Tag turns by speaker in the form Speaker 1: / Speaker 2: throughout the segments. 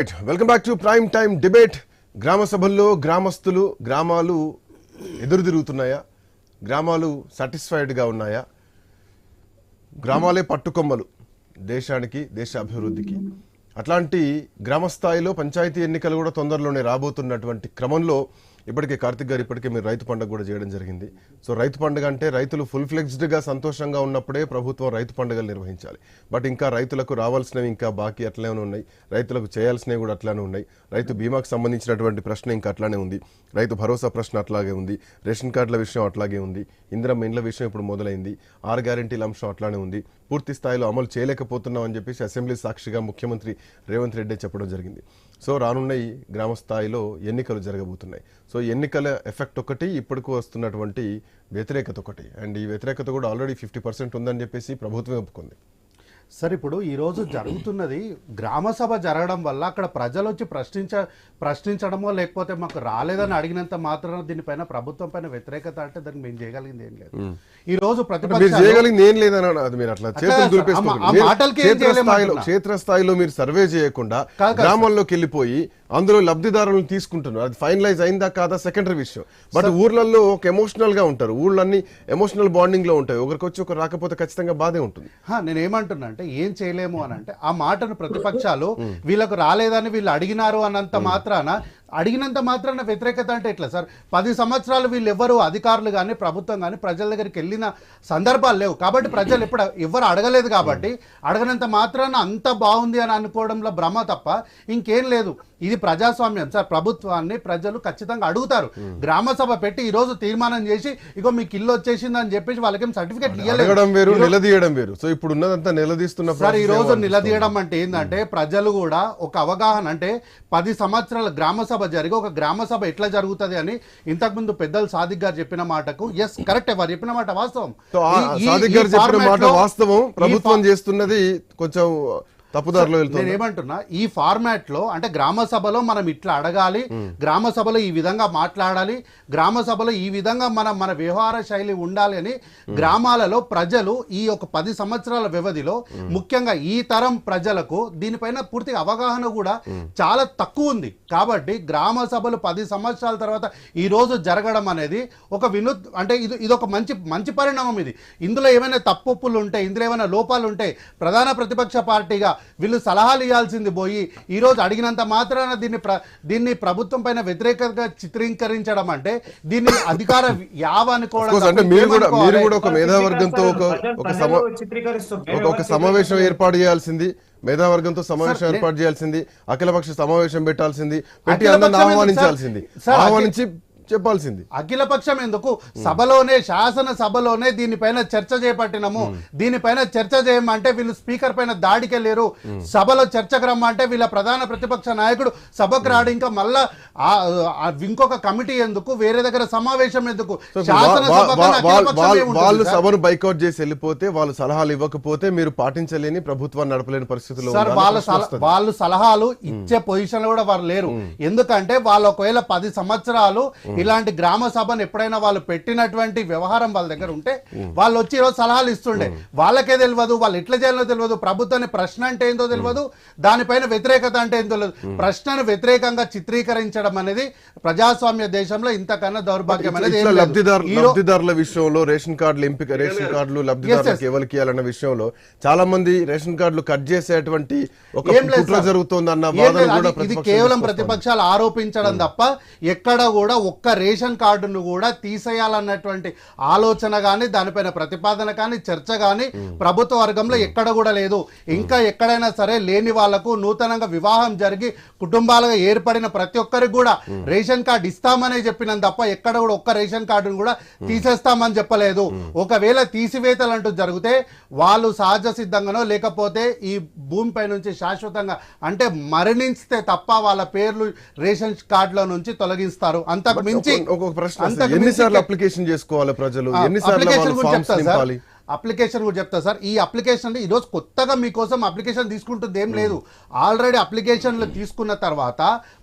Speaker 1: Welcome back to prime time debate. గ్రామ సభల్లో గ్రామస్తులు గ్రామాలు ఎదురు తిరుగుతున్నాయా, గ్రామాలు సాటిస్ఫైడ్గా ఉన్నాయా, గ్రామాలే పట్టుకొమ్మలు దేశానికి, దేశ అభివృద్ధికి. అట్లాంటి గ్రామ స్థాయిలో పంచాయతీ ఎన్నికలు కూడా తొందరలోనే రాబోతున్నటువంటి క్రమంలో ఇప్పటికే కార్తిక్ గారు ఇప్పటికే మీరు రైతు పండుగ కూడా చేయడం జరిగింది. సో రైతు పండుగ అంటే రైతులు ఫుల్ ఫ్లెక్స్డ్గా సంతోషంగా ఉన్నప్పుడే ప్రభుత్వం రైతు పండుగలు నిర్వహించాలి. బట్ ఇంకా రైతులకు రావాల్సినవి ఇంకా బాకీ అట్లనే ఉన్నాయి, రైతులకు చేయాల్సినవి కూడా అట్లానే ఉన్నాయి. రైతు బీమాకు సంబంధించినటువంటి ప్రశ్న ఇంకా అట్లానే ఉంది, రైతు భరోసా ప్రశ్న అట్లాగే ఉంది, రేషన్ కార్డుల విషయం అట్లాగే ఉంది, ఇందిరమ్మ ఇండ్ల విషయం ఇప్పుడు మొదలైంది, 6 గ్యారెంటీల అంశం అట్లానే ఉంది. పూర్తి స్థాయిలో అమలు చేయలేకపోతున్నాం అని చెప్పేసి అసెంబ్లీ సాక్షిగా ముఖ్యమంత్రి రేవంత్ రెడ్డి చెప్పడం జరిగింది. సో రానున్న ఈ గ్రామ స్థాయిలో ఎన్నికలు జరగబోతున్నాయి. సో ఎన్నికల ఎఫెక్ట్ ఒకటి, ఇప్పటికూ వస్తున్నటువంటి వ్యతిరేకత ఒకటి. అండ్ ఈ వ్యతిరేకత కూడా ఆల్రెడీ 50% ఉందని చెప్పేసి ప్రభుత్వం ఒప్పుకుంది.
Speaker 2: సార్, ఇప్పుడు ఈరోజు జరుగుతున్నది గ్రామ సభ జరగడం వల్ల అక్కడ ప్రజలు వచ్చి ప్రశ్నించడమో లేకపోతే మాకు రాలేదని అడిగినంత మాత్రాన దీనిపైన ప్రభుత్వం పైన వ్యతిరేకత అంటే దానికి మేము చేయగలిగింది ఏం లేదు. ఈ రోజు
Speaker 1: క్షేత్రస్థాయిలో మీరు సర్వే చేయకుండా గ్రామాల్లోకి వెళ్ళిపోయి అందులో లబ్ధిదారులను తీసుకుంటున్నారు. అది ఫైనలైజ్ అయిందా కాదా సెకండరీ విషయం. బట్ ఊర్లలో ఒక ఎమోషనల్ గా ఉంటారు, ఊళ్ళన్నీ ఎమోషనల్ బాండింగ్ లో ఉంటాయి. ఒకరికి వచ్చి ఒకరు రాకపోతే ఖచ్చితంగా బాధే ఉంటుంది.
Speaker 2: నేను ఏమంటున్నా అంటే ఏం చేయలేము అని అంటే ఆ మాటను ప్రతిపక్షాలు వీళ్ళకు రాలేదని వీళ్ళు అడిగినారు అన్నంత మాత్రాన వ్యతిరేకత అంటే ఎట్లా సార్? 10 సంవత్సరాలు వీళ్ళు ఎవరు అధికారులు కానీ ప్రభుత్వం కానీ ప్రజల దగ్గరికి వెళ్ళిన సందర్భాలు లేవు. కాబట్టి ప్రజలు ఎవరు అడగలేదు కాబట్టి అడగనంత మాత్రాన అంత బాగుంది అని అనుకోవడంలో భ్రమ తప్ప ఇంకేం లేదు. ఇది ప్రజాస్వామ్యం సార్. ప్రభుత్వాన్ని ప్రజలు ఖచ్చితంగా అడుగుతారు. గ్రామ సభ పెట్టి ఈ రోజు తీర్మానం చేసి ఇగో మీకు ఇల్లు వచ్చేసింది అని చెప్పేసి వాళ్ళకేం సర్టిఫికేట్
Speaker 1: నిలదీయడం వేరు. సో ఇప్పుడు ఉన్నదంతా నిలదీస్తున్న
Speaker 2: సార్. ఈ రోజు నిలదీయడం అంటే ఏంటంటే ప్రజలు కూడా ఒక అవగాహన, అంటే 10 సంవత్సరాల గ్రామ సభ జరిగి ఒక గ్రామ సభ ఎట్లా జరుగుతుంది అని ఇంతకుముందు పెద్దలు సాదిక్ గారు చెప్పిన మాటకు ఎస్ కరెక్ట్, వారు చెప్పిన మాట వాస్తవం.
Speaker 1: సాదిక్ గారు చెప్పిన మాట వాస్తవం, ప్రభుత్వం చేస్తున్నది కొంచెం తప్పుదారిలో వెళ్తుంది.
Speaker 2: నేను ఏమంటున్నా, ఈ ఫార్మాట్ లో అంటే గ్రామ సభలో మనం ఇట్లా అడగాలి, గ్రామ సభలో ఈ విధంగా మాట్లాడాలి, గ్రామ సభలో ఈ విధంగా మన వ్యవహార శైలి ఉండాలి అని గ్రామాలలో ప్రజలు ఈ ఒక 10 సంవత్సరాల వ్యవధిలో ముఖ్యంగా ఈ తరం ప్రజలకు దీనిపైన పూర్తిగా అవగాహన కూడా చాలా తక్కువ ఉంది. కాబట్టి గ్రామ సభలు 10 సంవత్సరాల తర్వాత ఈ రోజు జరగడం అనేది ఒక అంటే ఇది ఒక మంచి పరిణామం. ఇది ఇందులో ఏమైనా తప్పులు ఉంటే, ఇందులో ఏమైనా లోపాలు ఉంటే ప్రధాన ప్రతిపక్ష పార్టీగా వీళ్ళు సలహాలు ఇవ్వాల్సింది పోయి ఈ రోజు అడిగినంత మాత్రాన దీన్ని ప్రభుత్వం పైన వ్యతిరేకంగా చిత్రీకరించడం అంటే దీన్ని అధికార యావ అనుకోవడం.
Speaker 1: అంటే మీరు కూడా ఒక మేధావర్గంతో ఒక సమావేశం ఏర్పాటు చేయాల్సింది, మేధావర్గంతో సమావేశం ఏర్పాటు చేయాల్సింది, అఖిలపక్ష సమావేశం పెట్టాల్సింది, పెట్టి అందరిని ఆహ్వానించి చెప్పాల్సింది.
Speaker 2: అఖిలపక్షం ఎందుకు? సభలోనే, శాసన సభలోనే దీనిపైన చర్చ చేపట్టినము. దీనిపైన చర్చ చేయమంటే వీళ్ళు స్పీకర్ పైన దాడికి వెళ్ళారు. సభలో చర్చకు రమ్మంటే వీళ్ళ ప్రధాన ప్రతిపక్ష నాయకుడు సభకు రాడు. ఇంకా మళ్ళా ఇంకొక కమిటీ ఎందుకు, వేరే దగ్గర సమావేశం ఎందుకు?
Speaker 1: వాళ్ళు సభను బైకౌట్ చేసి వెళ్ళిపోతే, వాళ్ళు సలహాలు ఇవ్వకపోతే మీరు పాటించలేని, ప్రభుత్వాన్ని నడపలేని పరిస్థితుల్లో
Speaker 2: వాళ్ళు సలహాలు ఇచ్చే పొజిషన్ కూడా వారు లేరు. ఎందుకంటే వాళ్ళు ఒకవేళ 10 సంవత్సరాలు ఇలాంటి గ్రామ సభను ఎప్పుడైనా వాళ్ళు పెట్టినటువంటి వ్యవహారం వాళ్ళ దగ్గర ఉంటే వాళ్ళు వచ్చి ఈరోజు సలహాలు ఇస్తుండే. వాళ్ళకే తెలియదు, వాళ్ళు ఎట్లా చేయాలో తెలియదు, ప్రభుత్వాన్ని ప్రశ్న అంటే ఏందో తెలియదు, దానిపైన వ్యతిరేకత అంటే ఏందో తెలియదు. ప్రశ్నను వ్యతిరేకంగా చిత్రీకరించడం అనేది ప్రజాస్వామ్య దేశంలో ఇంతకన్నా దౌర్భాగ్యం అనేది.
Speaker 1: లబ్ధిదారుల విషయంలో రేషన్ కార్డులు ఎంపిక, రేషన్ కార్డులు లబ్ధిదారులకు ఎవరికి ఇవ్వాలన్న విషయంలో చాలా మంది రేషన్ కార్డులు కట్ చేసేటువంటి ఒక కుట్ర జరుగుతోందన్న వాదన కూడా
Speaker 2: ఇది కేవలం ప్రతిపక్షాలు ఆరోపించడం తప్ప ఎక్కడ కూడా ఒక్క రేషన్ కార్డును కూడా తీసేయాలన్నటువంటి ఆలోచన కానీ, దానిపైన ప్రతిపాదన కానీ, చర్చ కానీ ప్రభుత్వ వర్గంలో ఎక్కడ కూడా లేదు. ఇంకా ఎక్కడైనా సరే లేని వాళ్లకు నూతనంగా వివాహం జరిగి కుటుంబాలుగా ఏర్పడిన ప్రతి ఒక్కరికి కూడా రేషన్ కార్డు ఇస్తామనే చెప్పినంత తప్ప ఎక్కడ కూడా ఒక్క రేషన్ కార్డును కూడా తీసేస్తామని చెప్పలేదు. ఒకవేళ తీసివేతలు అంటూ జరిగితే వాళ్ళు సహజ సిద్ధంగానో లేకపోతే ఈ భూమిపై నుంచి శాశ్వతంగా అంటే మరణిస్తే తప్ప వాళ్ళ పేర్లు రేషన్ కార్డులో నుంచి తొలగిస్తారు. అంతకు మించి
Speaker 1: ఒక ప్రశ్న, ఎన్నిసార్లు అప్లికేషన్ చేసుకోవాలి ప్రజలు, ఎన్నిసార్లు
Speaker 2: అప్లికేషన్ కూడా చెప్తా సార్. ఈ అప్లికేషన్ ఈరోజు కొత్తగా మీకోసం అప్లికేషన్ తీసుకుంటుంది ఏం లేదు. ఆల్రెడీ అప్లికేషన్లు తీసుకున్న తర్వాత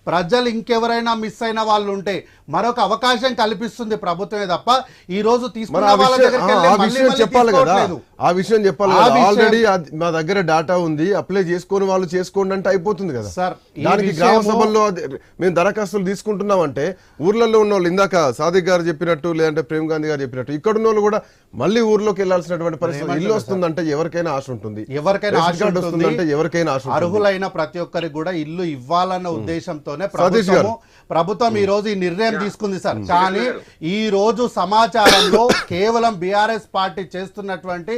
Speaker 2: ప్రజలు ఇంకెవరైనా మిస్ అయిన వాళ్ళు ఉంటే మరొక అవకాశం కల్పిస్తుంది ప్రభుత్వమే తప్ప ఈ రోజు తీసుకున్న వాళ్ళ దగ్గరికి
Speaker 1: చెప్పాలి కదా. ఆ విషయం చెప్పాలి
Speaker 2: ఆ
Speaker 1: కదా.
Speaker 2: విషయం-
Speaker 1: ఆల్రెడీ మా దగ్గర డేటా ఉంది, అప్లై చేసుకొని వాళ్ళు చేసుకోండి అంటే అయిపోతుంది కదా
Speaker 2: సార్, ఈ
Speaker 1: దానికి
Speaker 2: విషయము-
Speaker 1: గ్రామ సభల్లో మేము దరఖాస్తులు తీసుకుంటున్నామంటే ఊర్లలో ఉన్న వాళ్ళు ఇందాక సాదిక్ గారు చెప్పినట్టు లేదంటే ప్రేమ్ గాంధీ గారు చెప్పినట్టు ఇక్కడ ఉన్న వాళ్ళు కూడా మళ్ళీ ఊర్లోకి వెళ్లాల్సినటువంటి పరిస్థితి. ఇల్లు వస్తుందంటే ఎవరికైనా ఆశ ఉంటుంది,
Speaker 2: ఎవరికైనా
Speaker 1: రేషన్
Speaker 2: ఆశ
Speaker 1: కార్డు
Speaker 2: ఉంటుంది.
Speaker 1: వస్తుందంటే ఎవరికైనా ఆశ ఉంటుంది.
Speaker 2: అర్హులైన ప్రతి ఒక్కరికి కూడా ఇల్లు ఇవ్వాలన్న ఉద్దేశంతోనే
Speaker 1: సతీష్ గారు.
Speaker 2: ప్రభుత్వం ఈ రోజు ఈ నిర్ణయం తీసుకుంది సార్. కానీ ఈ రోజు సమాచారంలో కేవలం బీఆర్ఎస్ పార్టీ చేస్తున్నటువంటి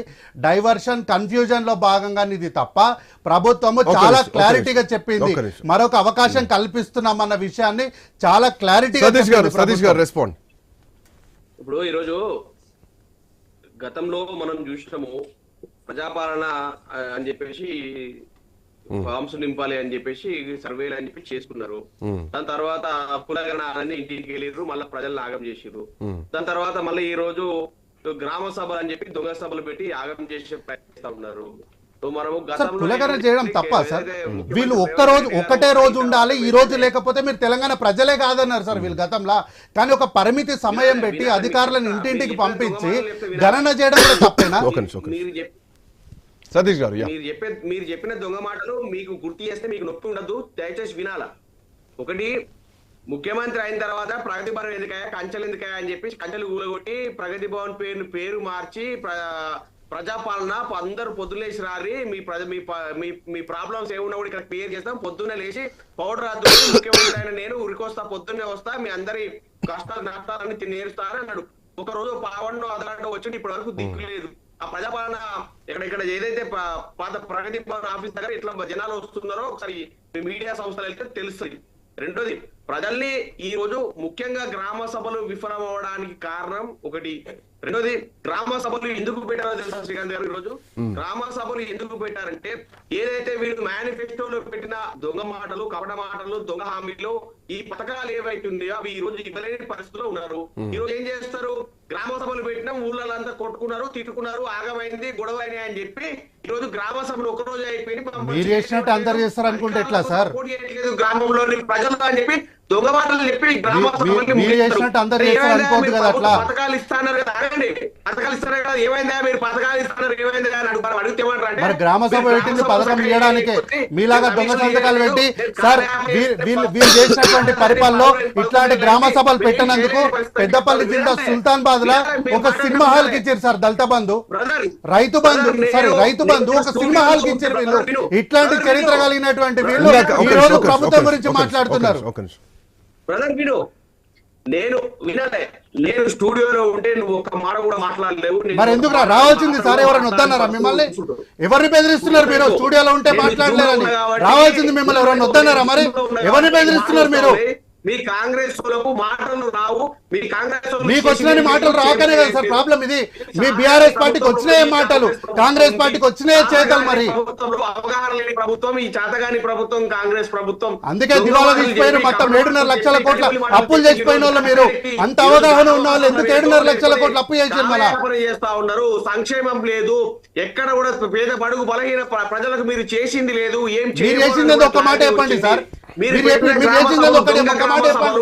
Speaker 2: డైవర్షన్ కన్ఫ్యూజన్ లో భాగంగా ఇది తప్ప ప్రభుత్వము
Speaker 1: ఒక
Speaker 2: చాలా
Speaker 1: నిమిషం,
Speaker 2: క్లారిటీగా
Speaker 1: ఒక
Speaker 2: చెప్పింది.
Speaker 1: నిమిషం.
Speaker 2: మరొక అవకాశం కల్పిస్తున్నామన్న విషయాన్ని చాలా క్లారిటీగా
Speaker 1: సతీష్ గారు
Speaker 2: చెప్పింది
Speaker 1: సతీష్ గారు
Speaker 2: ప్రభుత్వం.
Speaker 1: రెస్పాండ్.
Speaker 3: ఇప్పుడు ఈరోజు గతంలో మనం చూసినాము ప్రజాపాలన అని చెప్పేసి ఫామ్స్ నింపాలి అని చెప్పేసి సర్వేలు అని చెప్పి చేసుకున్నారు. దాని తర్వాత కులగణ అని ఇంటికి వెళ్ళిర్రు, మళ్ళీ ప్రజలను ఆగం చేసిర్రు. దాని తర్వాత మళ్ళీ ఈ రోజు గ్రామ సభలు అని చెప్పి దొంగ సభలు పెట్టి ఆగం చేసే ప్రయత్నిస్తా ఉన్నారు. మనము
Speaker 2: సార్
Speaker 3: గతంలో
Speaker 2: కులగణ చేయడం తప్ప సార్?
Speaker 3: ఏదైతే
Speaker 2: వీళ్ళు
Speaker 3: ముఖ్యమంత్రి
Speaker 2: ఒక్క రోజు
Speaker 3: రేవంత్ రెడ్డి
Speaker 2: ఒక్కటే
Speaker 3: గారు
Speaker 2: రోజు ఉండాలి, ఈ రోజు లేకపోతే మీరు తెలంగాణ ప్రజలే కాదన్నారు సార్ వీళ్ళు గతంలో. కానీ ఒక పరిమితి సమయం పెట్టి అధికారులను ఇంటింటికి పంపించి గణన చేయడం కూడా తప్పేనా?
Speaker 1: ఒక నిమిషం, ఒక నిమిషం.
Speaker 3: మీరు చెప్ప-
Speaker 1: సతీష్ గారు యా.
Speaker 3: మీరు చెప్పిన దొంగ మాటలు మీకు గుర్తు చేస్తే మీకు నొప్పి ఉండదు, దయచేసి వినాలా. ఒకటి, ముఖ్యమంత్రి అయిన తర్వాత ప్రగతి భవన్ ఎందుకయ్యా, కంచెలు ఎందుకయ్యా అని చెప్పి కంచెలు కూలగొట్టి ప్రగతి భవన్ పేరు మార్చి ప్రజాపాలన అందరూ పొద్దులేసి రారి మీ ప్రాబ్లమ్స్ ఏమున్నా కూడా ఇక్కడ క్లియర్ చేస్తాం, పొద్దున్నే లేచి పౌడర్ రాదు ముఖ్యమంత్రి అయిన నేను ఉరికొస్తా, పొద్దున్నే వస్తా, మీ అందరి కష్టాలు నష్టాలన్నీ నేర్స్తారని అన్నాడు. ఒక రోజు పావండో అదనంటో వచ్చి ఇప్పటి వరకు దిక్కు లేదు. ఆ ప్రజాపాలన ఇక్కడ ఏదైతే పాత ప్రగతి భవన్ ఆఫీస్ దగ్గర ఇట్లా జనాలు వస్తున్నారో ఒకసారి మీడియా సంస్థలు వెళ్తే తెలుస్తుంది. రెండోది, ప్రజల్ని ఈ రోజు ముఖ్యంగా గ్రామ సభలు విఫలం అవడానికి కారణం ఒకటి. రెండోది, గ్రామ సభలు ఎందుకు పెట్టారో తెలుసా శ్రీకాంత్ గారు? ఈరోజు గ్రామ సభలు ఎందుకు పెట్టారంటే ఏదైతే వీళ్ళు మేనిఫెస్టోలో పెట్టిన దొంగ మాటలు, కపట మాటలు, దొంగ హామీలు, ఈ పథకాలు ఏవైతే ఉన్నాయో అవి ఈ రోజు ఇవ్వలేని పరిస్థితిలో ఉన్నారు. ఈ రోజు ఏం చేస్తారు? గ్రామ సభలు పెట్టినా ఊళ్ళంతా కొట్టుకున్నారు, తిట్టుకున్నారు, ఆగమైంది, గొడవైనాయి అని చెప్పి ఈ రోజు గ్రామ సభలు ఒక రోజు అయిపోయింది.
Speaker 2: మీరు చేసినట్టు అందరు చేస్తారు అనుకుంటే ఎట్లా సార్?
Speaker 3: గ్రామంలోని ప్రజలు అని చెప్పి దొంగ మాటలు చెప్పి గ్రామ సభల్ని
Speaker 2: మీరు చేసినట్టు అందరు చేస్తారు అనుకోవద్దు కదా అట్లా.
Speaker 3: పథకాలు ఇస్తాన్నారు కదా, అడగండి. పథకాలు ఇస్తారు కదా, ఏమైందా మీరు పథకాలు ఇస్తున్నారు ఏమైంది అని అడిగితే ఏమంటారంటే
Speaker 2: మరి గ్రామ సభ పెట్టింది పథకం ఇవ్వడానికే. మీలాగా దొంగ సంతకాలు పెట్టి సార్ వీళ్ళు చేసినటువంటి పరిపాలనలో ఇట్లాంటి గ్రామ సభలు పెట్టినందుకు పెద్దపల్లి జిల్లా సుల్తాన్బాద్ లో ఒక సినిమా హాల్ కి ఇచ్చారు సార్ దళిత బంధు, రైతు బంధు, సారీ రైతు బంధు ఒక సినిమా హాల్ కి ఇచ్చారు. వీళ్ళు ఇట్లాంటి చరిత్ర కలిగినటువంటి వీళ్ళు ఈ రోజు ప్రభుత్వం గురించి మాట్లాడుతున్నారు.
Speaker 3: బ్రదర్ విను, నేను వినలే, నేను స్టూడియోలో ఉంటే నువ్వు ఒక మాట కూడా మాట్లాడలేవు.
Speaker 2: మరి ఎందుకు రావాల్సింది సార్? ఎవరైనా వద్దన్నారా మిమ్మల్ని? ఎవరిని బెదిరిస్తున్నారు మీరు? స్టూడియోలో ఉంటే మాట్లాడలేరని రావాల్సింది మిమ్మల్ని ఎవరైనా వద్దన్నారా? మరి ఎవరిని బెదిరిస్తున్నారు మీరు?
Speaker 3: మీ కాంగ్రెస్ వాళ్ళకు మాటలు రావు, మీ కాంగ్రెస్
Speaker 2: మీకు వచ్చిన మాటలు రాకనే కదా సార్ ప్రాబ్లం ఇది. మీ బీఆర్ఎస్ పార్టీకి వచ్చినాయి మాటలు, కాంగ్రెస్ పార్టీకి వచ్చినాయి చేతలు. మరి
Speaker 3: ప్రభుత్వంలో అవగాహన లేని ప్రభుత్వం, ఈ చేతగాని ప్రభుత్వం కాంగ్రెస్ ప్రభుత్వం.
Speaker 2: అందుకే దివాలా తీసిపోయిన మొత్తం 7.5 లక్షల కోట్ల అప్పులు చేసిపోయిన వాళ్ళు మీరు. అంత అవగాహన ఉన్న వాళ్ళు ఎందుకు 7.5 లక్షల కోట్ల అప్పు చేసారు? మళ్ళీ
Speaker 3: చేస్తా ఉన్నారు, సంక్షేమం లేదు, ఎక్కడ కూడా పేద బడుగు బలహీన ప్రజలకు మీరు చేసింది లేదు. ఏం
Speaker 2: మీరు చేసింది ఒక మాట చెప్పండి సార్. మీరు చేసింది ఒకటి ఒక మాట చెప్పండి.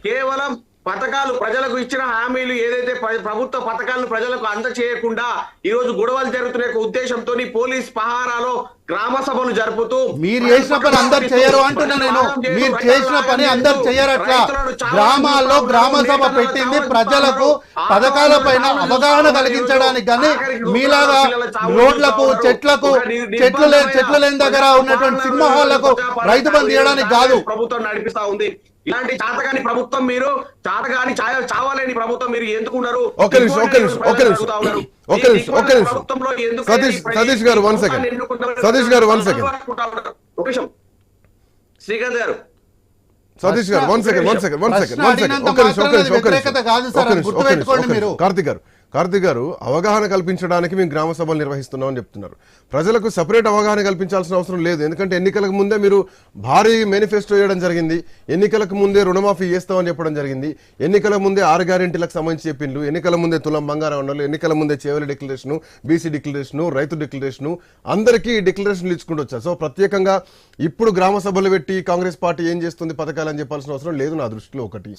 Speaker 3: కేవలం పథకాలు ప్రజలకు ఇచ్చిన హామీలు ఏదైతే ప్రభుత్వ పథకాలను ప్రజలకు అందచేయకుండా ఈ రోజు గొడవలు జరుగుతున్న ఉద్దేశంతో పోలీస్ పహారాలో గ్రామ సభలు జరుపుతూ
Speaker 2: మీరు చేసిన పని అందరు చేయరు అంటున్నా నేను. మీరు చేసిన పని అందరు చేయరట్లా. గ్రామాల్లో గ్రామ సభ పెట్టింది ప్రజలకు పథకాల పైన అవగాహన కలిగించడానికి, కానీ మీలాగా రోడ్లకు చెట్లు లేని దగ్గర ఉన్నటువంటి సినిమా హాళ్లకు రైతు బంధు ఇవ్వడానికి కాదు.
Speaker 3: ప్రభుత్వం నడిపిస్తా ఉంది. ఇలాంటి చాతగాని ప్రభుత్వం మీరు, చాతగాని చావలేని ప్రభుత్వం మీరు ఎందుకున్నారు?
Speaker 1: సతీష్ గారు 1 సెకండ్. సతీష్ గారు 1 సెకండ్.
Speaker 3: శ్రీకాంత్ గారు,
Speaker 1: సతీష్ గారు 1 సెకండ్. కార్తిక్ గారు అవగాహన కల్పించడానికి మేము గ్రామ సభలు నిర్వహిస్తున్నామని చెప్తున్నారు. ప్రజలకు సపరేట్ అవగాహన కల్పించాల్సిన అవసరం లేదు. ఎందుకంటే ఎన్నికలకు ముందే మీరు భారీ మేనిఫెస్టో వేయడం జరిగింది. ఎన్నికలకు ముందే రుణమాఫీ చేస్తామని చెప్పడం జరిగింది. ఎన్నికల ముందే 6 గ్యారెంటీలకు సంబంధించి చెప్పిండ్రు. ఎన్నికల ముందే తులం బంగారం ఉండాలి, ఎన్నికల ముందే చేవలి డిక్లరేషను, బీసీ డిక్లరేషను, రైతు డిక్లరేషను, అందరికీ డిక్లరేషన్లు ఇచ్చుకుంటూ వచ్చారు. సో ప్రత్యేకంగా ఇప్పుడు గ్రామ సభలు పెట్టి కాంగ్రెస్ పార్టీ ఏం చేస్తుంది పథకాలని చెప్పాల్సిన అవసరం లేదు నా దృష్టిలో ఒకటి.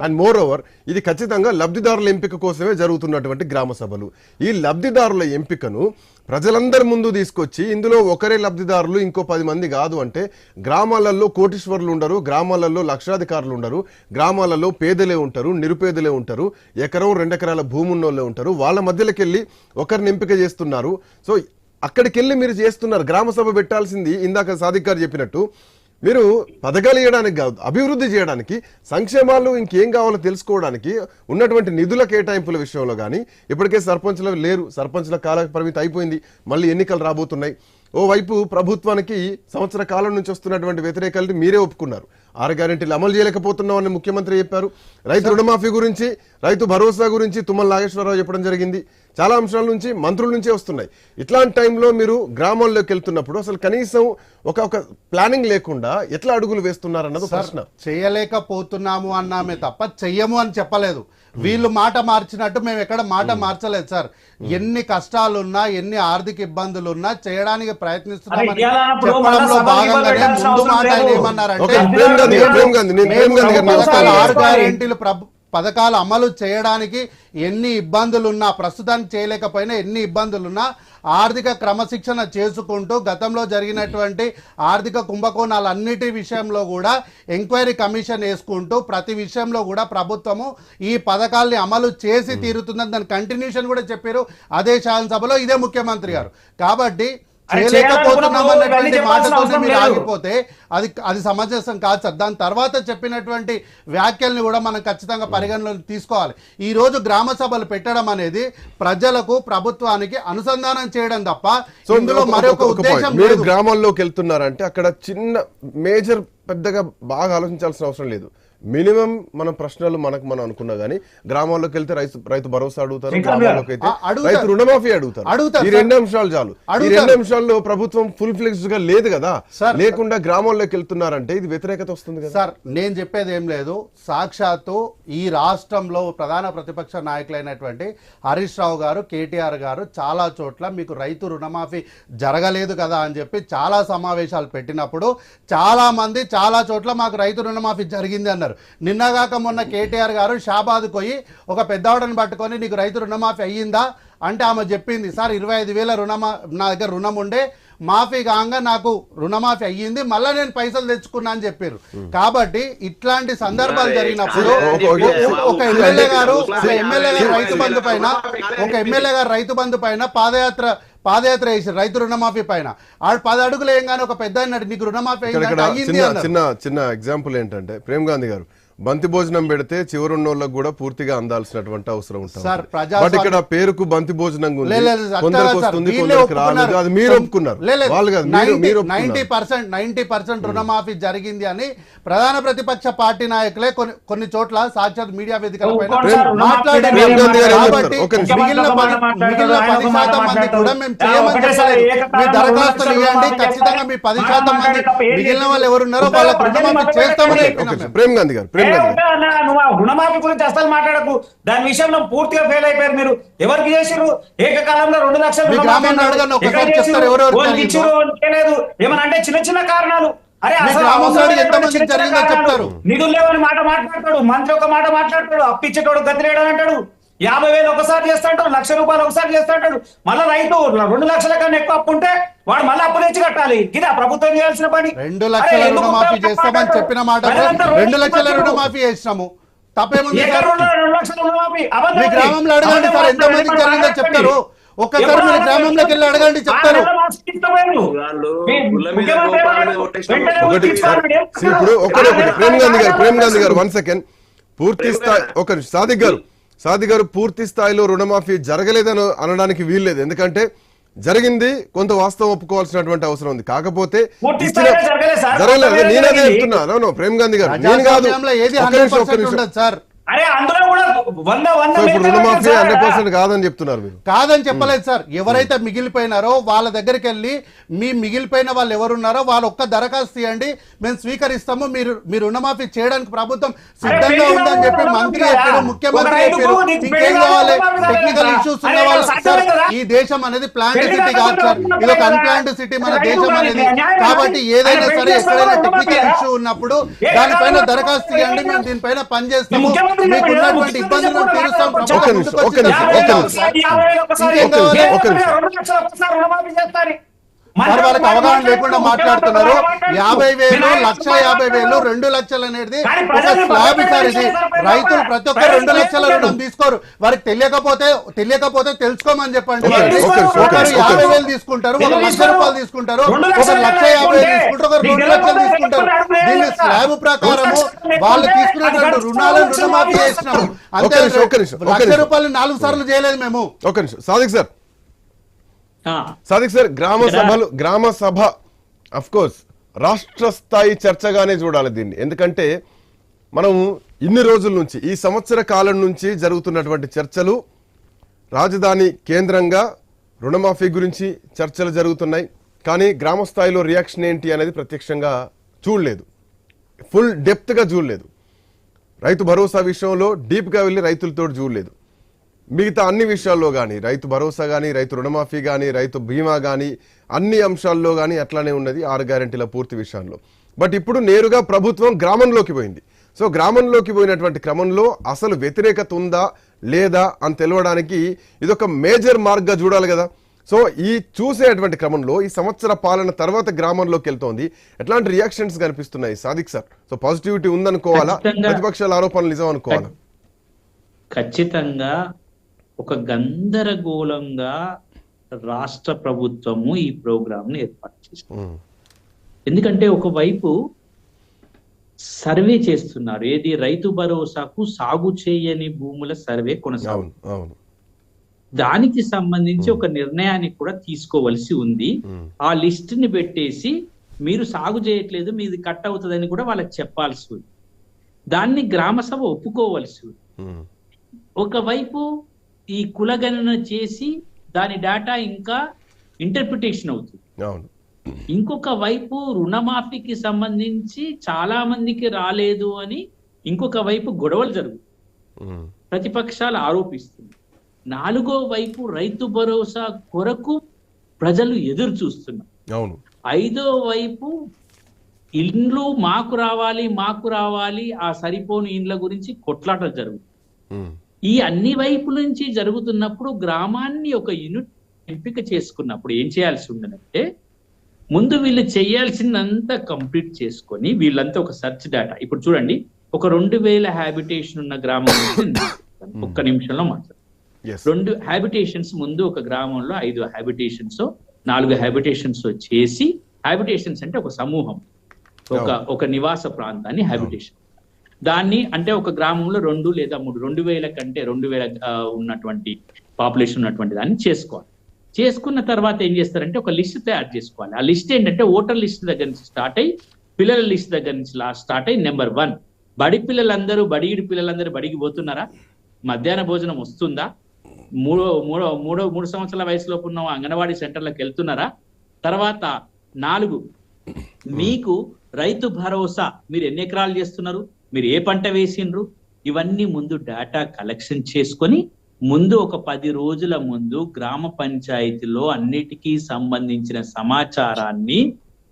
Speaker 1: అండ్ మోర్ ఓవర్ ఇది ఖచ్చితంగా లబ్ధిదారుల ఎంపిక కోసమే జరుగుతున్నటువంటి గ్రామ సభలు. ఈ లబ్ధిదారుల ఎంపికను ప్రజలందరి ముందు తీసుకొచ్చి ఇందులో ఒకరే లబ్ధిదారులు ఇంకో 10 మంది కాదు అంటే గ్రామాలలో కోటీశ్వరులు ఉండరు, గ్రామాలలో లక్షాధికారులు ఉండరు, గ్రామాలలో పేదలే ఉంటారు, నిరుపేదలే ఉంటారు, ఎకరం 2 ఎకరాల భూమి ఉన్నోళ్ళే ఉంటారు. వాళ్ళ మధ్యలోకి వెళ్ళి ఒకరిని ఎంపిక చేస్తున్నారు. సో అక్కడికి వెళ్ళి మీరు చేస్తున్నారు. గ్రామ సభ పెట్టాల్సింది ఇందాక సాదిక్ గారు చెప్పినట్టు మీరు పథకాలు ఇవ్వడానికి కాదు, అభివృద్ధి చేయడానికి, సంక్షేమాలు ఇంకేం కావాలో తెలుసుకోవడానికి, ఉన్నటువంటి నిధుల కేటాయింపుల విషయంలో కానీ ఇప్పటికే సర్పంచ్లు లేరు, సర్పంచ్ల కాల పరిమితి అయిపోయింది, మళ్ళీ ఎన్నికలు రాబోతున్నాయి. ఓవైపు ప్రభుత్వానికి సంవత్సర కాలం నుంచి వస్తున్నటువంటి వ్యతిరేకాలని మీరే ఒప్పుకున్నారు. 6 గ్యారెంటీలు అమలు చేయలేకపోతున్నామని ముఖ్యమంత్రి చెప్పారు. రైతు రుణమాఫీ గురించి, రైతు భరోసా గురించి తుమ్మల నాగేశ్వరరావు చెప్పడం జరిగింది. చాలా అంశాల నుంచి మంత్రుల నుంచే వస్తున్నాయి. ఇట్లాంటి టైంలో మీరు గ్రామాల్లోకి వెళ్తున్నప్పుడు అసలు కనీసం ఒక ప్లానింగ్ లేకుండా ఎట్లా అడుగులు వేస్తున్నారన్నది ప్రశ్న.
Speaker 2: చేయలేకపోతున్నాము అన్నామే తప్ప చెయ్యము అని చెప్పలేదు. వీళ్ళు మాట మార్చినట్టు మేము ఎక్కడ మాట మార్చలేదు సార్. ఎన్ని కష్టాలున్నా, ఎన్ని ఆర్థిక ఇబ్బందులున్నా చేయడానికి ప్రయత్నిస్తున్నామని చెప్పడంలో భాగంగానే ముందు మాట ఆయన ఏమన్నారంటే 6 గ్యారెంటీలు పథకాలు అమలు చేయడానికి ఎన్ని ఇబ్బందులున్నా, ప్రస్తుతానికి చేయలేకపోయినా ఎన్ని ఇబ్బందులున్నా ఆర్థిక క్రమశిక్షణ చేసుకుంటూ గతంలో జరిగినటువంటి ఆర్థిక కుంభకోణాలన్నిటి విషయంలో కూడా ఎంక్వైరీ కమిషన్ వేసుకుంటూ ప్రతి విషయంలో కూడా ప్రభుత్వము ఈ పథకాల్ని అమలు చేసి తీరుతుందని దాని కంటిన్యూషన్ కూడా చెప్పారు అదే శాసనసభలో ఇదే ముఖ్యమంత్రి గారు. కాబట్టి చేయలేకపోతున్నామన్నటువంటి మాటతోనే మీరు ఆగిపోతే అది సమంజసం కాదు సార్. దాని తర్వాత చెప్పినటువంటి వ్యాఖ్యల్ని కూడా మనం ఖచ్చితంగా పరిగణలోకి తీసుకోవాలి. ఈ రోజు గ్రామ సభలు పెట్టడం అనేది ప్రజలకు, ప్రభుత్వానికి అనుసంధానం చేయడం తప్ప ఇందులో మరొక ఉద్దేశం లేదు.
Speaker 1: గ్రామాల్లోకి వెళ్తున్నారంటే అక్కడ చిన్న మేజర్ పెద్దగా బాగా ఆలోచించాల్సిన అవసరం లేదు. మినిమం మన ప్రశ్నలు మనం అనుకున్నా గానీ గ్రామాల్లోకి వెళ్తే రైతు భరోసా అడుగుతారు, గ్రామాల్లోకి అయితే రైతు రుణమాఫీ అడుగుతారు. ఈ 2 అంశాలు చాలు. ఈ 2 అంశాల్లో ప్రభుత్వం ఫుల్ ఫ్లెక్స్డ్ గా లేదు కదా, లేకుండా గ్రామాల్లోకి వెళ్తున్నారంటే ఇది వ్యతిరేకత వస్తుంది కదా
Speaker 2: సార్. నేను చెప్పేది ఏం లేదు, సాక్షాత్తు ఈ రాష్ట్రంలో ప్రధాన ప్రతిపక్ష నాయకులైనటువంటి హరీష్ రావు గారు, కేటీఆర్ గారు చాలా చోట్ల మీకు రైతు రుణమాఫీ జరగలేదు కదా అని చెప్పి చాలా సమావేశాలు పెట్టినప్పుడు చాలా మంది చాలా చోట్ల మాకు రైతు రుణమాఫీ జరిగింది అన్నారు. నిన్నగాక మొన్న కేటీఆర్ గారు షాబాద్ పోయి ఒక పెద్దవాడని పట్టుకొని నీకు రైతు రుణమాఫీ అయ్యిందా అంటే ఆమె చెప్పింది సార్ 25,000 నా దగ్గర రుణం ఉండే, మాఫీ కాగా నాకు రుణమాఫీ అయ్యింది, మళ్ళీ నేను పైసలు తెచ్చుకున్నా అని చెప్పారు. కాబట్టి ఇట్లాంటి సందర్భాలు జరిగినప్పుడు ఒక ఎమ్మెల్యే గారు రైతు బంధు పైన పాదయాత్ర చేసి రైతు రుణమాఫీ పైన 10 అడుగులు ఏంగానే ఒక పెద్ద నీకు రుణమాఫీ
Speaker 1: చిన్న ఎగ్జాంపుల్ ఏంటంటే ప్రేమ్ గాంధీ గారు బంతి భోజనం పెడితే చివరున్నోళ్ళకు కూడా పూర్తిగా అందాల్సినటువంటి అవసరం ఉంటుంది. బట్ ఇక్కడ పేరుకు బంతి భోజనం కొందరికి వస్తుంది, కొందరికి రాలేదు. అది మీరు ఒప్పుకున్నారు, వాళ్ళు కాదు, మీరు
Speaker 2: 90% రుణమాఫీ జరిగింది అని ప్రధాన ప్రతిపక్ష పార్టీ నాయకులే కొన్ని చోట్ల సాక్షాత్ మీడియా వేదికలపై మాట్లాడారు. మిగిలిన 10% మంది కూడా మేము చేయమని చెప్పలేదు. మీ దరఖాస్తులు ఇవ్వండి, ఖచ్చితంగా మీ 10% మంది మిగిలిన వాళ్ళు ఎవరున్నారో వాళ్ళకు రుణమాఫీ చేస్తామని.
Speaker 1: ప్రేమ్ గాంధీ గారు
Speaker 4: రుణమాఫీ గురించి అసలు మాట్లాడకు. దాని విషయంలో పూర్తిగా ఫెయిల్ అయిపోయారు. మీరు ఎవరికి చేసిరు? ఏకకాలంలో 2 లక్షలు ఏమన్నా అంటే చిన్న చిన్న కారణాలు. అరే నిధులు లేవని మాట మాట్లాడతాడు మంత్రి, ఒక మాట మాట్లాడతాడు, అప్పిచ్చేటోడు గతిలేడని అంటాడు, 50,000 ఒకసారి చేస్తాడు, ₹1,00,000 ఒకసారి చేస్తాడు. మళ్ళీ రైతు 2 లక్షల కన్నా ఎక్కువ అప్పు ఉంటే వాడు మళ్ళీ అప్పు తెచ్చి కట్టాలి. ఇది ప్రభుత్వం చేయాల్సిన పని.
Speaker 2: 2 లక్షల రుణమాఫీ చేస్తామని చెప్పిన మాట 2 లక్షల రుణమాఫీ చేసినాము. తప్పేముంది? మీ గ్రామంలో అడగండి సార్, ఎంతమందికి జరిగిందో చెప్తారు. ఒక్కసారి మీరు గ్రామంలోకి వెళ్ళి అడగండి, చెప్తారు.
Speaker 1: ప్రేమ్ గాంధీ గారు 1 సెకండ్. పూర్తి స్థాయి సాదిక్ గారు పూర్తి స్థాయిలో రుణమాఫీ జరగలేదని అనడానికి వీల్లేదు. ఎందుకంటే జరిగింది, కొంత వాస్తవం ఒప్పుకోవాల్సినటువంటి అవసరం ఉంది. కాకపోతే జరగలేదు, నేనదే చెప్తున్నా. ప్రేమ్ గాంధీ గారు నేను కాదు,
Speaker 4: అరే అందులో కూడా 100
Speaker 1: రుణమాఫీ 100% కాదని చెప్తున్నారు మీరు.
Speaker 2: కాదని చెప్పలేదు సార్. ఎవరైతే మిగిలిపోయినారో వాళ్ళ దగ్గరికి వెళ్ళి మీ మిగిలిపోయిన వాళ్ళు ఎవరున్నారో వాళ్ళు ఒక్క దరఖాస్తు ఇవ్వండి, మేము స్వీకరిస్తాము, మీరు రుణమాఫీ చేయడానికి ప్రభుత్వం సిద్ధంగా ఉందని చెప్పి మంత్రి చెప్పారు, ముఖ్యమంత్రి చెప్పారు. ఇంకేం కావాలి? టెక్నికల్ ఇష్యూస్ ఉన్న వాళ్ళు సార్, ఈ దేశం అనేది ప్లాంట్ సిటీ కాదు సార్, ఇది ఒక అన్ప్లాంట్ సిటీ మన దేశం అనేది. కాబట్టి ఏదైనా సరే ఎక్కడైనా టెక్నికల్ ఇష్యూ ఉన్నప్పుడు దానిపైన దరఖాస్తు ఇవ్వండి, మేము దీనిపైన పనిచేస్తాము. మీకున్నటువంటి ఇబ్బందులను తీరుస్తాం.
Speaker 1: ఒక్క నిమిషం, ఒక్క నిమిషం, ఒక్క నిమిషం. ఒక్క నిమిషం.
Speaker 2: మరి వాళ్ళకి అవగాహన లేకుండా మాట్లాడుతున్నారు. 50,000, 1,50,000, 2 లక్షలు అనేది ఒక స్లాబ్ సార్. ఇది రైతులు ప్రతి ఒక్క 2 లక్షల రుణం తీసుకోరు. వారికి తెలియకపోతే తెలుసుకోమని చెప్పండి. ఒకరు 50,000 తీసుకుంటారు, ఒక 1,00,000 రూపాయలు తీసుకుంటారు, ఒక 1,50,000 తీసుకుంటారు, ఒకరు 2 లక్షలు తీసుకుంటారు. దీన్ని స్లాబ్ ప్రకారము వాళ్ళు తీసుకున్నటువంటి రుణాలను రుణమాఫీ చేసినాము. అంతే. 1,00,000 రూపాయలు 4 సార్లు చేయలేదు మేము.
Speaker 1: ఒక నిమిషం సాదిక్ సార్, గ్రామ సభ అఫ్ కోర్స్ రాష్ట్ర స్థాయి చర్చగానే చూడాలి దీన్ని. ఎందుకంటే మనం ఇన్ని రోజుల నుంచి, ఈ సంవత్సర కాలం నుంచి జరుగుతున్నటువంటి చర్చలు, రాజధాని కేంద్రంగా రుణమాఫీ గురించి చర్చలు జరుగుతున్నాయి. కానీ గ్రామ స్థాయిలో రియాక్షన్ ఏంటి అనేది ప్రత్యక్షంగా చూడలేదు, ఫుల్ డెప్త్గా చూడలేదు. రైతు భరోసా విషయంలో డీప్గా వెళ్ళి రైతులతో చూడలేదు. మిగతా అన్ని విషయాల్లో కానీ, రైతు భరోసా కానీ, రైతు రుణమాఫీ కానీ, రైతు బీమా కానీ, అన్ని అంశాల్లో కానీ అట్లానే ఉన్నది 6 గ్యారెంటీల పూర్తి విషయంలో. బట్ ఇప్పుడు నేరుగా ప్రభుత్వం గ్రామంలోకి పోయింది. సో గ్రామంలోకి పోయినటువంటి క్రమంలో అసలు వ్యతిరేకత ఉందా లేదా అని తెలవడానికి ఇదొక మేజర్ మార్క్గా చూడాలి కదా. సో ఈ చూసేటువంటి క్రమంలో ఈ సంవత్సర పాలన తర్వాత గ్రామంలోకి వెళ్తోంది. ఎట్లాంటి రియాక్షన్స్ కనిపిస్తున్నాయి సాదిక్ సార్? సో పాజిటివిటీ ఉందనుకోవాలా, ప్రతిపక్షాల ఆరోపణలు నిజం అనుకోవాలా?
Speaker 5: ఖచ్చితంగా ఒక గందరగోళంగా రాష్ట్ర ప్రభుత్వము ఈ ప్రోగ్రామ్ ని ఏర్పాటు చేస్తుంది. ఎందుకంటే ఒకవైపు సర్వే చేస్తున్నారు, ఏది రైతు భరోసాకు సాగు చేయని భూముల సర్వే కొనసాగుతుంది. దానికి సంబంధించి ఒక నిర్ణయాన్ని కూడా తీసుకోవలసి ఉంది. ఆ లిస్ట్ ని పెట్టేసి మీరు సాగు చేయట్లేదు, మీది కట్ అవుతుందని కూడా వాళ్ళకి చెప్పాల్సి ఉంది. దాన్ని గ్రామ సభ ఒప్పుకోవలసి ఉంది. ఒకవైపు ఈ కులగణన చేసి దాని డేటా ఇంకా ఇంటర్ప్రిటేషన్ అవుతుంది. ఇంకొక వైపు రుణమాఫీకి సంబంధించి చాలా మందికి రాలేదు అని ఇంకొక వైపు గొడవలు జరుగుతుంది, ప్రతిపక్షాలు ఆరోపిస్తుంది. 4వ వైపు రైతు భరోసా కొరకు ప్రజలు ఎదురు చూస్తున్నారు. 5వ వైపు ఇండ్లు మాకు రావాలి, ఆ సరిపోని ఇండ్ల గురించి కొట్లాటలు జరుగుతుంది. ఈ అన్ని వైపు నుంచి జరుగుతున్నప్పుడు గ్రామాన్ని ఒక యూనిట్ ఎంపిక చేసుకున్నప్పుడు ఏం చేయాల్సి ఉందనంటే, ముందు వీళ్ళు చేయాల్సిందంతా కంప్లీట్ చేసుకొని వీళ్ళంతా ఒక సెర్చ్ డేటా. ఇప్పుడు చూడండి, ఒక 2,000 హ్యాబిటేషన్ ఉన్న గ్రామం ఒక్క నిమిషంలో మాట్లాడు. 2 హ్యాబిటేషన్స్ ముందు ఒక గ్రామంలో 5 హ్యాబిటేషన్స్ 4 హ్యాబిటేషన్స్ చేసి, హ్యాబిటేషన్స్ అంటే ఒక సమూహం, ఒక నివాస ప్రాంతాన్ని హ్యాబిటేషన్. దాన్ని అంటే ఒక గ్రామంలో 2 లేదా 3, 2,000 కంటే 2,000 ఉన్నటువంటి పాపులేషన్ ఉన్నటువంటి దాన్ని చేసుకోవాలి. చేసుకున్న తర్వాత ఏం చేస్తారంటే ఒక లిస్ట్ తయారు చేసుకోవాలి. ఆ లిస్ట్ ఏంటంటే ఓటర్ లిస్ట్ దగ్గర నుంచి స్టార్ట్ అయ్యి పిల్లల లిస్ట్ దగ్గర నుంచి స్టార్ట్ అయ్యి నెంబర్ 1 బడి పిల్లలందరూ, బడిగిడి పిల్లలందరూ బడికి పోతున్నారా? మధ్యాహ్న భోజనం వస్తుందా? 3 సంవత్సరాల వయసులోపు ఉన్న అంగన్వాడీ సెంటర్లకు వెళ్తున్నారా? తర్వాత 4 మీకు రైతు భరోసా మీరు ఎన్ని ఎకరాలు చేస్తున్నారు, మీరు ఏ పంట వేసిండ్రు, ఇవన్నీ ముందు డేటా కలెక్షన్ చేసుకొని ముందు ఒక 10 రోజుల ముందు గ్రామ పంచాయతీలో అన్నిటికీ సంబంధించిన సమాచారాన్ని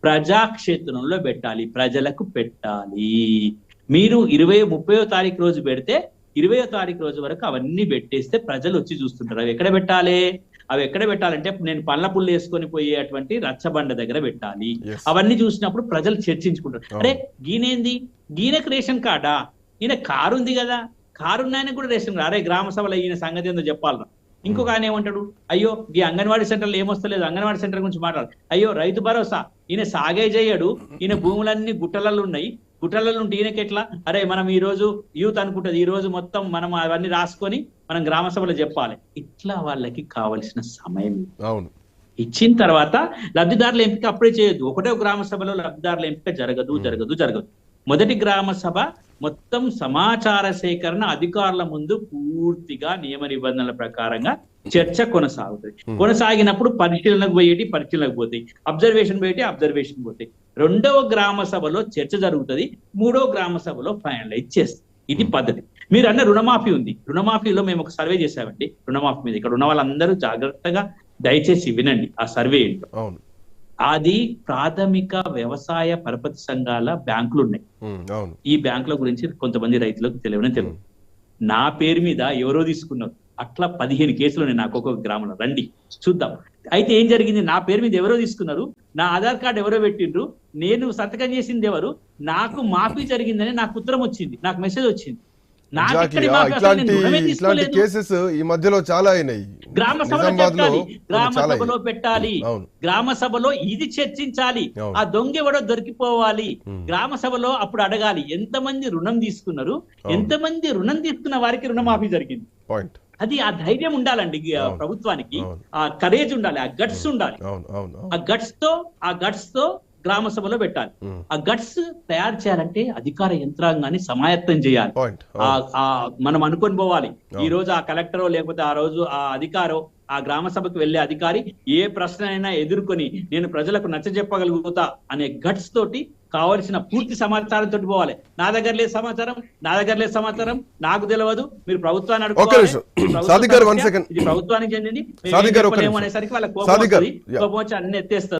Speaker 5: ప్రజాక్షేత్రంలో పెట్టాలి, ప్రజలకు పెట్టాలి. మీరు 30వ తారీఖు రోజు పెడితే 20వ తారీఖు రోజు వరకు అవన్నీ పెట్టేస్తే ప్రజలు వచ్చి చూస్తుంటారు. అవి ఎక్కడ పెట్టాలంటే నేను పళ్ళ పుల్లు వేసుకొని పోయేటువంటి రచ్చబండ దగ్గర పెట్టాలి. అవన్నీ చూసినప్పుడు ప్రజలు చర్చించుకుంటారు, అరే గీనేంది, గీనకు రేషన్ కార్డా, ఈయన కారు ఉంది కదా, కారున్నాయన కూడా రేషన్ కార్డు, అరే గ్రామ సభలో ఈయన సంగతి ఏందో చెప్పాలరా. ఇంకొక ఆయన ఏమంటాడు, అయ్యో ఈ అంగన్వాడీ సెంటర్లో ఏమొస్తలేదు, అంగన్వాడీ సెంటర్ గురించి మాట్లాడు. అయ్యో రైతు భరోసా ఈయన సాగే చేయడు, ఈయన భూములన్నీ గుట్టలలో ఉన్నాయి, గుట్టలలో ఉంటే ఈయనకి ఎట్లా, అరే మనం ఈ రోజు యూత్ అనుకుంటుంది, ఈ రోజు మొత్తం మనం అవన్నీ రాసుకొని మనం గ్రామ సభలో చెప్పాలి. ఇట్లా వాళ్ళకి కావలసిన సమయం ఇచ్చిన తర్వాత లబ్ధిదారుల ఎంపిక అప్పుడే చేయొద్దు. ఒకటే గ్రామ సభలో లబ్ధిదారుల ఎంపిక జరగదు. మొదటి గ్రామ సభ మొత్తం సమాచార సేకరణ అధికారుల ముందు పూర్తిగా నియమ నిబంధనల ప్రకారంగా చర్చ కొనసాగినప్పుడు పరిశీలనకు పోతాయి, అబ్జర్వేషన్ పోతాయి. 2వ గ్రామ సభలో చర్చ జరుగుతుంది, 3వ గ్రామ సభలో ఫైనలైజ్ చేస్తుంది. ఇది పద్ధతి. మీరు అన్న రుణమాఫీ ఉంది, రుణమాఫీలో మేము ఒక సర్వే చేసామండి రుణమాఫీ మీద. ఇక్కడ ఉన్న వాళ్ళందరూ జాగ్రత్తగా దయచేసి వినండి ఆ సర్వే ఏంటో. అది ప్రాథమిక వ్యవసాయ పరపతి సంఘాల బ్యాంకులు ఉన్నాయి. ఈ బ్యాంకుల గురించి కొంతమంది రైతులకు తెలియదు. నా పేరు మీద ఎవరో తీసుకున్నారు. అట్లా 15 కేసులు ఉన్నాయి నాకు ఒక్కొక్క గ్రామంలో. రండి చూద్దాం. అయితే ఏం జరిగింది? నా పేరు మీద ఎవరో తీసుకున్నారు, నా ఆధార్ కార్డు ఎవరో పెట్టిండ్రు, నేను సంతకం చేసింది ఎవరు, నాకు మాఫీ జరిగిందని నాకు ఉత్తరం వచ్చింది, నాకు మెసేజ్ వచ్చింది. నాకు ఎక్కడి మాఫీ? అసలు నేను రుణమే
Speaker 1: ఇట్లాంటి
Speaker 5: తీసుకోలేదు.
Speaker 1: కేసెస్ ఈ మధ్యలో చాలా అయినాయి.
Speaker 5: గ్రామ సభలో
Speaker 1: నిజామాబాద్ లో
Speaker 5: పెట్టాలి, గ్రామ
Speaker 1: చాలా
Speaker 5: సభలో పెట్టాలి,
Speaker 1: అవును.
Speaker 5: గ్రామ సభలో ఇది చర్చించాలి,
Speaker 1: అవును.
Speaker 5: ఆ దొంగ ఎవడో దొరికిపోవాలి. గ్రామ సభలో అప్పుడు అడగాలి ఎంతమంది రుణం తీసుకున్నారు, ఎంతమంది రుణం తీసుకున్న వారికి రుణమాఫీ జరిగింది.
Speaker 1: పాయింట్.
Speaker 5: అది ఆ ధైర్యం ఉండాలండి ప్రభుత్వానికి, ఆ కరేజ్ ఉండాలి, ఆ గట్స్ ఉండాలి.
Speaker 1: అవును అవును
Speaker 5: ఆ గట్స్ తో గ్రామ సభలో పెట్టాలి. ఆ గట్స్ తయారు చేయాలంటే అధికార యంత్రాంగాన్ని సమాయత్తం చేయాలి.
Speaker 1: పాయింట్.
Speaker 5: మనం అనుకొని పోవాలి. ఈ రోజు ఆ కలెక్టరో లేకపోతే ఆ రోజు ఆ అధికారో ఆ గ్రామ సభకు వెళ్లే అధికారి ఏ ప్రశ్న అయినా ఎదుర్కొని నేను ప్రజలకు నచ్చజెప్పగలుగుతా అనే గట్స్ తోటి కావలసిన పూర్తి సమాచారంతో పోవాలి. నా దగ్గర లేదు సమాచారం, నాకు తెలియదు, మీరు ప్రభుత్వాన్ని అడుగుకోవాలి,
Speaker 1: సాదిక్ గారు 1 సెకండ్.
Speaker 5: ఇది ప్రభుత్వానికి చెందింది,
Speaker 1: సాదిక్ గారు
Speaker 5: అనేసరికి వాళ్ళకి
Speaker 1: సాదిక్ గారు
Speaker 5: కోపం వచ్చి అన్ని ఎత్తేస్తారు.